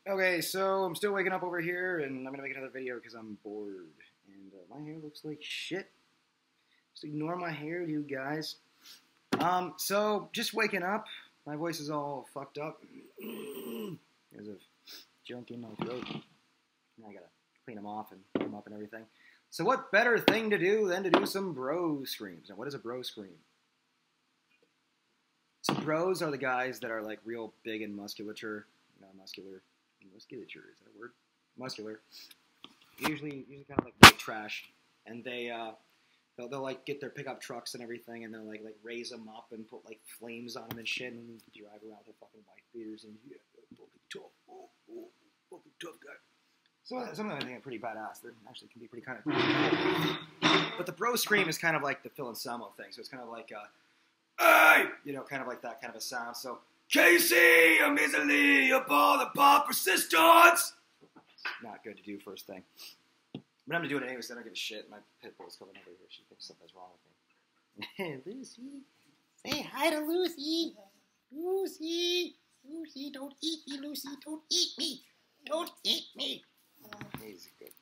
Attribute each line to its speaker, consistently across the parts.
Speaker 1: Okay, so I'm still waking up over here, and I'm gonna make another video because I'm bored, and my hair looks like shit. Just ignore my hair, you guys. So just waking up. My voice is all fucked up. There's a junk in my throat. And I gotta clean them off and put them up and everything. So what better thing to do than to do some bro screams? And what is a bro scream? So bros are the guys that are like real big in musculature, musculature, is that a word? Muscular. Usually kind of like white trash, and they'll like get their pickup trucks and everything, and they'll like raise them up and put like flames on them and shit, and drive around with fucking wife beaters and fucking tough guy. So some of them I think are pretty badass. They actually can be pretty kind of. But the bro scream is kind of like the Phil Anselmo thing, so it's kind of like hey, kind of like that kind of a sound. So. Casey, I'm easily up all the pop resistance. Not good to do first thing. But I'm going to do it anyway, so I don't give a shit. My pit bull's coming over here. She thinks something's wrong with me. Hey, Lucy. Say hi to Lucy. Lucy. Lucy, don't eat me, Lucy. Don't eat me. Don't eat me.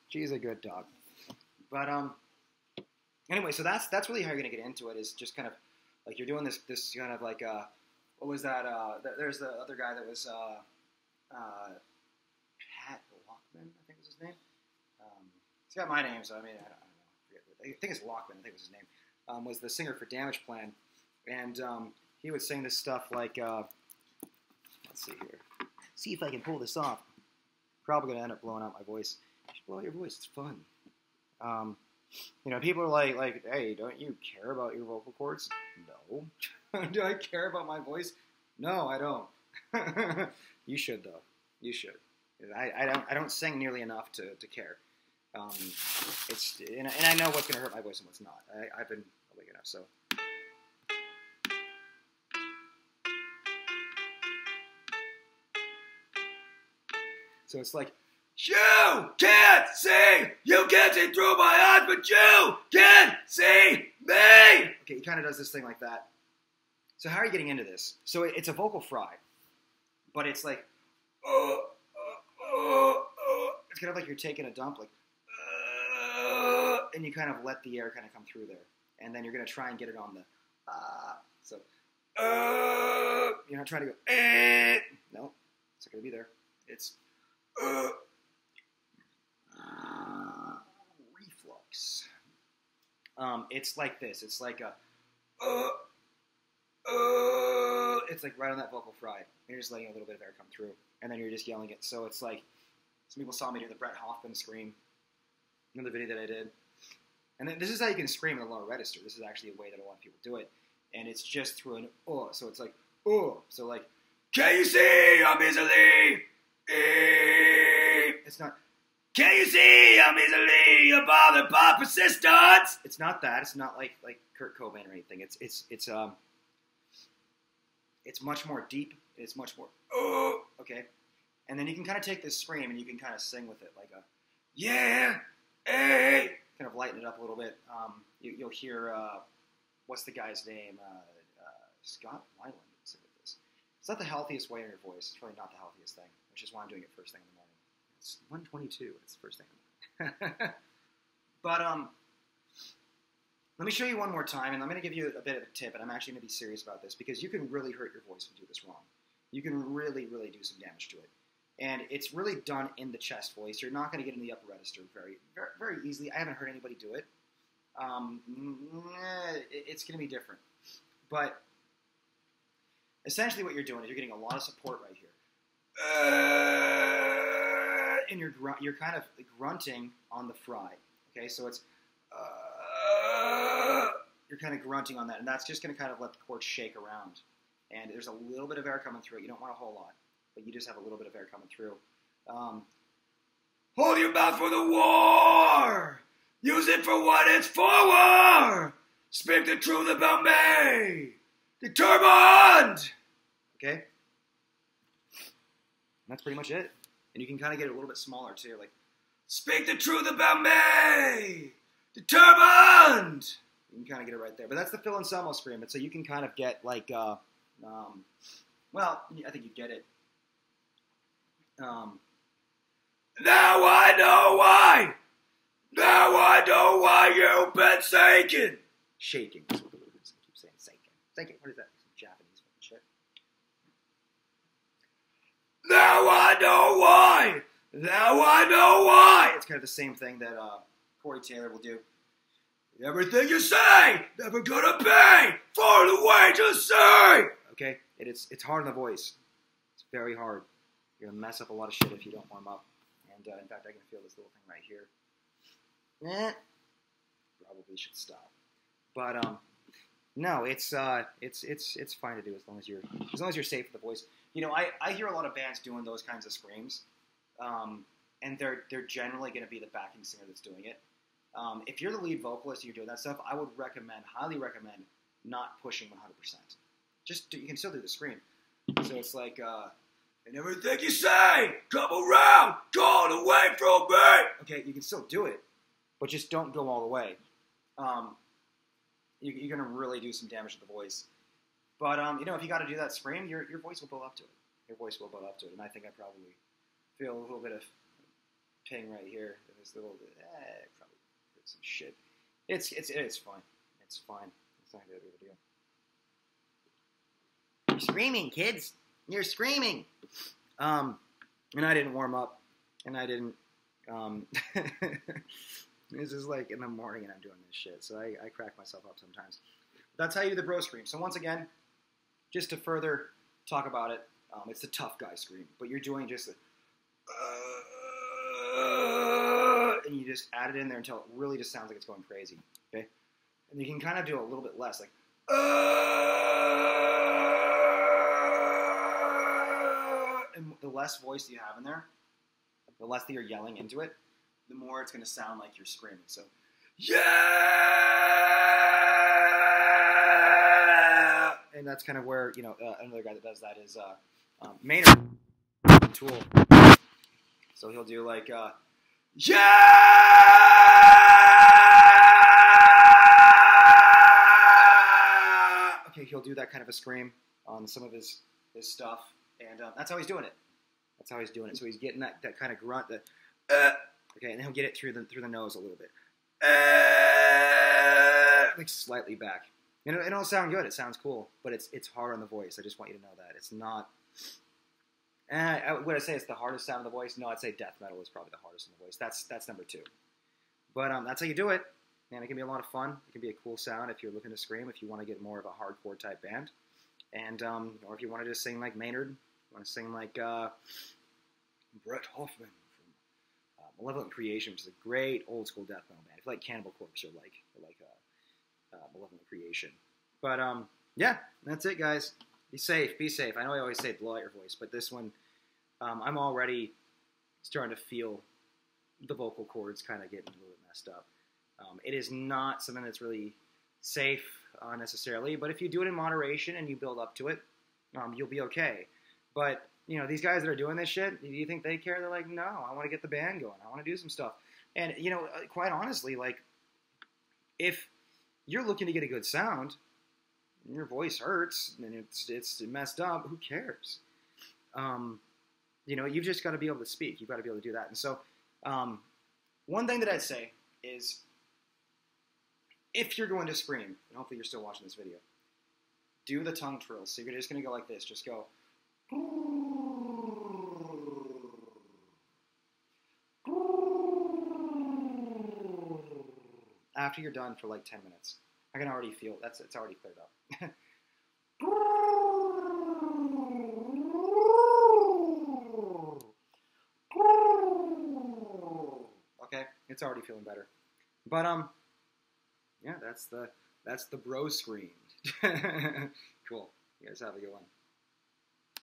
Speaker 1: She's a good dog. But, anyway, so that's really how you're going to get into it, is just kind of, like, you're doing this kind of like, what was that? There's the other guy that was Pat Lockman, I think was his name. He's got my name, so I mean, I don't know. I think it's Lockman, I think was his name. Was the singer for Damage Plan. And he would sing this stuff like, let's see here. See if I can pull this off. Probably going to end up blowing out my voice. You should blow out your voice, it's fun. People are like, hey, don't you care about your vocal cords? No. Do I care about my voice? No, I don't. You should, though. You should. I don't sing nearly enough to care. And I know what's going to hurt my voice and what's not. I've been awake enough, so. So it's like, you can't see! You can't see through my eyes, but you can see me! Okay, he kind of does this thing like that. So how are you getting into this? So it's a vocal fry, but it's like, it's kind of like you're taking a dump, like, and you kind of let the air kind of come through there. And then you're going to try and get it on the, so, you're not trying to go, no, it's not going to be there. It's, reflux. It's like this. It's like a, it's like right on that vocal fry. You're just letting a little bit of air come through, and then you're just yelling it. So it's like, some people saw me do the Brett Hoffman scream in the video that I did. And then this is how you can scream in the lower register. This is actually a way that a lot of people do it. And it's just through an so it's like, so like, can you see I'm easily? It's not, can you see I'm easily above the pop persistence? It's not that. It's not like Kurt Cobain or anything. It's much more deep. It's much more, okay? And then you can kind of take this scream and you can kind of sing with it like a, yeah, hey, kind of lighten it up a little bit. You'll hear, what's the guy's name? Scott Weiland sing with this. It's not the healthiest way in your voice. It's really not the healthiest thing, which is why I'm doing it first thing in the morning. It's 1:22. It's the first thing in the morning. But, let me show you one more time, and I'm going to give you a bit of a tip, and I'm actually going to be serious about this, because you can really hurt your voice if you do this wrong. You can really, really do some damage to it. And it's really done in the chest voice. You're not going to get in the upper register very, very, very easily. I haven't heard anybody do it. It's going to be different. But essentially what you're doing is you're getting a lot of support right here. And you're kind of grunting on the fry. Okay, so it's... you're kind of grunting on that, and that's just going to kind of let the cord shake around. And there's a little bit of air coming through it. You don't want a whole lot, but you just have a little bit of air coming through. Hold your mouth for the war! Use it for what it's for! Speak the truth about me! Determined! Okay? And that's pretty much it. And you can kind of get it a little bit smaller, too. Like, speak the truth about me! Determined! You can kind of get it right there. But that's the Phil Anselmo scream. And so you can kind of get, like, well, I think you get it. Now I know why. Now I know why you've been shaking. Shaking. That's what the word is. I keep saying shaking. Shaking. What is that? Some Japanese fucking shit. Now I know why. Now I know why. It's kind of the same thing that Corey Taylor will do. Everything you say, never gonna pay for the way to say. Okay, it's hard on the voice. It's very hard. You're gonna mess up a lot of shit if you don't warm up. And in fact, I can feel this little thing right here. Probably should stop. But no, it's fine to do as long as you're safe with the voice. You know, I hear a lot of bands doing those kinds of screams, and they're generally going to be the backing singer that's doing it. If you're the lead vocalist and you're doing that stuff, I would highly recommend not pushing 100%. You can still do the scream. So it's like, and everything you say, come around, gone away from me. Okay, you can still do it, but just don't go all the way. You're going to really do some damage to the voice. But, you know, if you got to do that scream, your voice will build up to it. Your voice will build up to it. And I think I probably feel a little bit of ping right here. This little bit, probably some shit. It's fine. It's fine. It's not that big of a deal. You're screaming, kids. You're screaming. And I didn't warm up. And I didn't, this is like in the morning and I'm doing this shit. So I crack myself up sometimes. That's how you do the bro scream. So once again, just to further talk about it, it's the tough guy scream. But you're doing just and you just add it in there until it really just sounds like it's going crazy. Okay? And you can kind of do a little bit less, like and the less voice that you have in there, the less that you're yelling into it, the more it's going to sound like you're screaming. So, yeah! And that's kind of where, you know, another guy that does that is Maynard, Tool. So he'll do like, yeah! Okay, he'll do that kind of a scream on some of his stuff, and that's how he's doing it. That's how he's doing it. So he's getting that kind of grunt, okay, and he'll get it through the nose a little bit, like slightly back. You know, it'll sound good. It sounds cool, but it's hard on the voice. I just want you to know that it's not. Would I say it's the hardest sound of the voice? No, I'd say death metal is probably the hardest in the voice. That's number 2. But that's how you do it, and it can be a lot of fun. It can be a cool sound if you're looking to scream. If you want to get more of a hardcore type band, and or if you want to just sing like Maynard, you want to sing like Brett Hoffman from Malevolent Creation, which is a great old school death metal band. If you like Cannibal Corpse, or like Malevolent Creation. But yeah, that's it, guys. Be safe. Be safe. I know I always say blow out your voice, but this one, I'm already starting to feel the vocal cords kind of getting a little bit messed up. It is not something that's really safe necessarily, but if you do it in moderation and you build up to it, you'll be okay. But, you know, these guys that are doing this shit, do you think they care? They're like, no, I want to get the band going. I want to do some stuff. And, you know, quite honestly, like, if you're looking to get a good sound, your voice hurts and it's messed up, who cares? You know, you've just got to be able to speak. You've got to be able to do that. And so one thing that I'd say is, if you're going to scream, and hopefully you're still watching this video, do the tongue trills. So you're just going to go like this. Just go. After you're done for like 10 minutes. I can already feel it's already cleared up. Okay, it's already feeling better. But yeah, that's the bro scream. Cool. You guys have a good one.